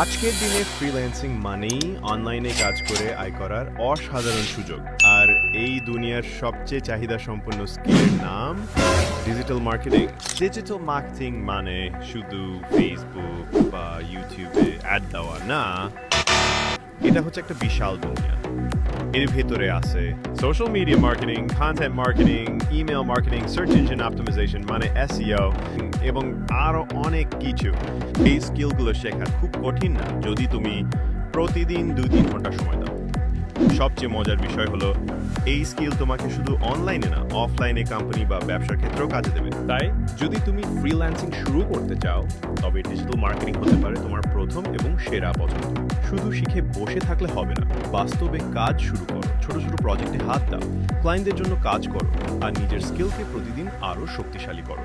আজকের দিনে ফ্রিল্যান্সিং মানেই অনলাইনে কাজ করে আয় করার অসাধারণ সুযোগ। আর এই দুনিয়ার সবচেয়ে চাহিদা সম্পন্ন স্কিলের নাম ডিজিটাল মার্কেটিং। ডিজিটাল মার্কেটিং মানে শুধু ফেসবুক বা ইউটিউবে অ্যাড দেওয়া না, এটা হচ্ছে একটা বিশাল দুনিয়া। এর ভেতরে আছে social media marketing, content marketing, email marketing, search engine optimization মানে এসইও এবং আরো অনেক কিছু। এই স্কিলগুলো শেখা খুব কঠিন না যদি তুমি প্রতিদিন 2-3 ঘন্টা সময় দাও। সবচেয়ে মজার বিষয় হলো এই স্কিল তোমাকে শুধু অনলাইনে না, অফলাইনে কোম্পানি বা ব্যবসার ক্ষেত্রেও কাজে দেবে। তাই যদি তুমি ফ্রিল্যান্সিং শুরু করতে চাও, তবে ডিজিটাল মার্কেটিং হতে পারে তোমার প্রথম এবং সেরা পছন্দ। শুধু শিখে বসে থাকলে হবে না, বাস্তবে কাজ শুরু করো, ছোট ছোট প্রজেক্টে হাত দাও, ক্লায়েন্টদের জন্য কাজ করো আর নিজের স্কিলকে প্রতিদিন আরো শক্তিশালী করো।